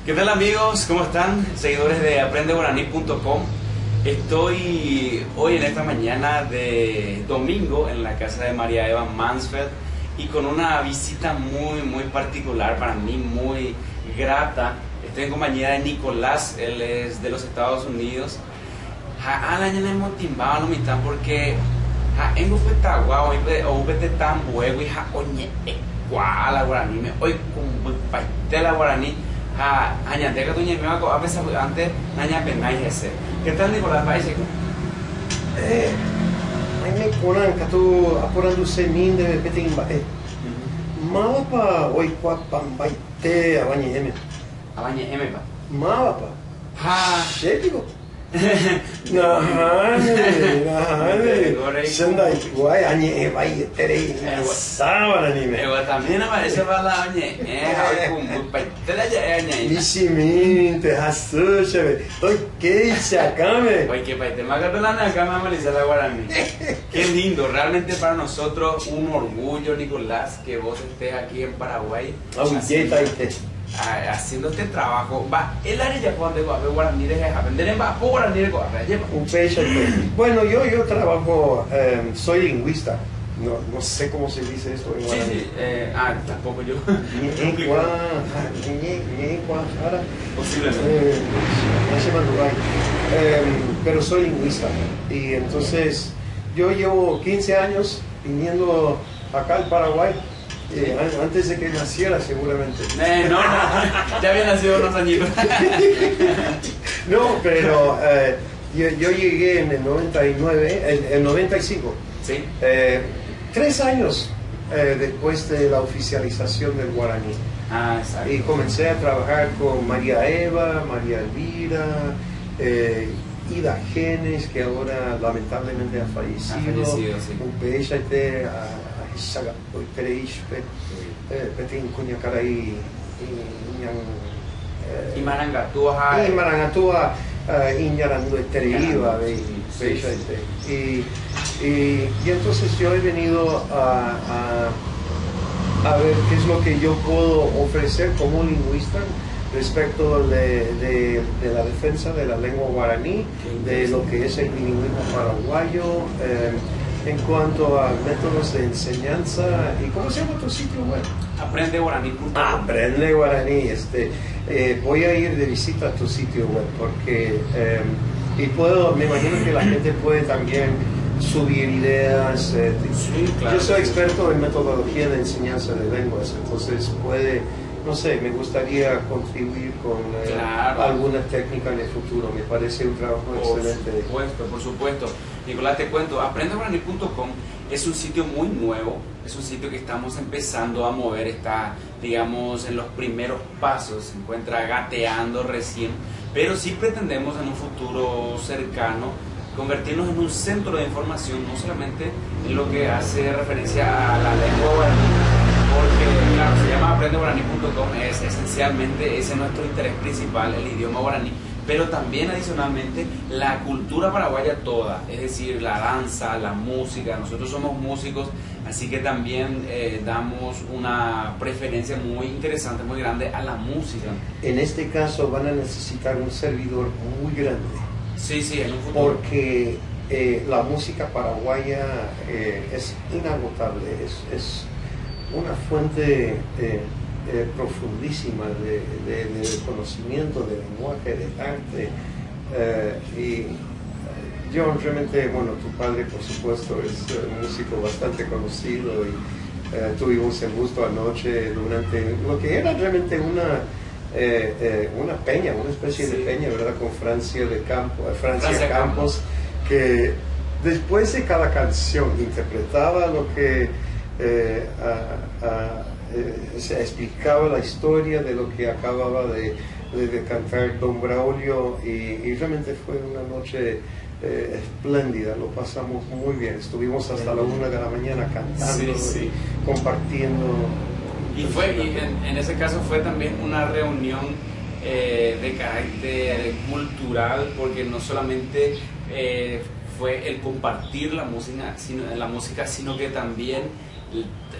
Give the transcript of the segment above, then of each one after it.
¿Qué tal amigos? ¿Cómo están? Seguidores de aprendeguaraní.com. Estoy hoy en esta mañana de domingo en la casa de María Eva Mansfeld y con una visita muy particular, para mí muy grata. Estoy en compañía de Nicolás, él es de los Estados Unidos. A la ñana hemos timbado no mitad porque engo fue taguao o vete tan buego y oñe la guaraní me hoy con paite la guaraní añadeca tu ñeme a veces antes naña penai ese. ¿Qué tal Nicolás? Parece me conan katu apurando semin de peting bae. Mapa hoy kwa pambaite abañe eme. Abañe eme pa. Mapa. Shetigo. Sendai guay añe bai tere sábana ni me. También aparece para la añe con paite la añe. Misimin te hasu cheve. Hoy que se acame. Oye, que paite más que la acá me la guaraní. Qué lindo, realmente para nosotros un orgullo, Nicolás, que vos estés aquí en Paraguay. Haciendo este trabajo. El área ya cuando va a ver guaraní de aprender en bajo guaraní de Bueno, yo trabajo, soy lingüista. No sé cómo se dice esto en guaraní. Sí. Tampoco yo. Posiblemente. Pero soy lingüista. Y entonces yo llevo 15 años viniendo acá al Paraguay. Antes de que naciera seguramente. No, ya había nacido unos añitos. No, pero yo llegué en el 99, el 95. Sí. 3 años después de la oficialización del guaraní. Exacto. Y comencé a trabajar con María Eva, María Elvira, Ida Genes, que ahora lamentablemente ha fallecido. Sí. Un peishate Saga, Pereishpe, Petin Cuñacaray, y Marangatua, Iñarando Eteriva, y entonces yo he venido a ver qué es lo que yo puedo ofrecer como lingüista respecto de la defensa de la lengua guaraní, de lo que es el bilingüismo paraguayo. En cuanto a métodos de enseñanza, ¿y cómo se llama tu sitio web? Aprendeguaraní.com. Aprende Guaraní. Voy a ir de visita a tu sitio web porque me imagino que la gente puede también subir ideas. Sí, claro. Yo soy experto en metodología de enseñanza de lenguas, entonces no sé, me gustaría contribuir con alguna técnica en el futuro. Me parece un trabajo excelente. Por supuesto. Nicolás, te cuento, aprendeguaraní.com es un sitio muy nuevo, es un sitio que estamos empezando a mover, está, digamos, en los primeros pasos, se encuentra gateando recién, pero sí pretendemos en un futuro cercano convertirnos en un centro de información, no solamente en lo que hace referencia a la lengua guaraní, porque claro, se llama aprendeguaraní.com, es esencialmente ese es nuestro interés principal, el idioma guaraní, pero también adicionalmente la cultura paraguaya toda, es decir, la danza, la música. Nosotros somos músicos, así que también damos una preferencia muy interesante, muy grande a la música. En este caso van a necesitar un servidor muy grande. Sí, en un futuro. Porque la música paraguaya es inagotable, es una fuente profundísima de conocimiento, de lenguaje, de arte. Y yo realmente, tu padre por supuesto es un músico bastante conocido y tuvimos el gusto anoche durante lo que era realmente una peña, una especie de peña, ¿verdad? Con Francia Campos, que después de cada canción interpretaba lo que se explicaba la historia de lo que acababa de cantar Don Braulio y realmente fue una noche espléndida, lo pasamos muy bien, estuvimos hasta la 1 de la mañana cantando, compartiendo. Y en ese caso fue también una reunión de carácter cultural, porque no solamente fue el compartir la música, sino que también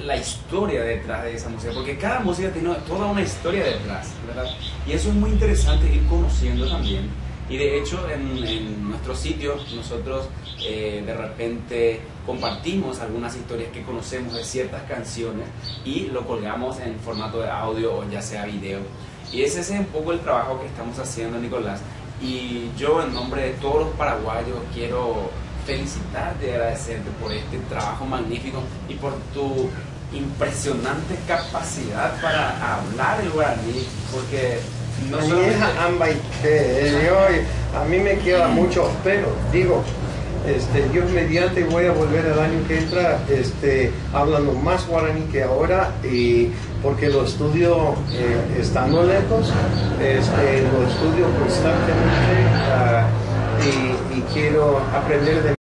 la historia detrás de esa música, porque cada música tiene toda una historia detrás, ¿verdad? Y eso es muy interesante ir conociendo también. Y de hecho en nuestro sitio nosotros de repente compartimos algunas historias que conocemos de ciertas canciones y lo colgamos en formato de audio o ya sea video. Y ese es un poco el trabajo que estamos haciendo, Nicolás. Y yo en nombre de todos los paraguayos quiero felicitarte y agradecerte por este trabajo magnífico y por tu impresionante capacidad para hablar el guaraní, porque no solamente... A mí me queda mucho, pero digo, Dios mediante voy a volver el año que entra hablando más guaraní que ahora, y porque lo estudio estando lejos, lo estudio constantemente, y quiero aprender de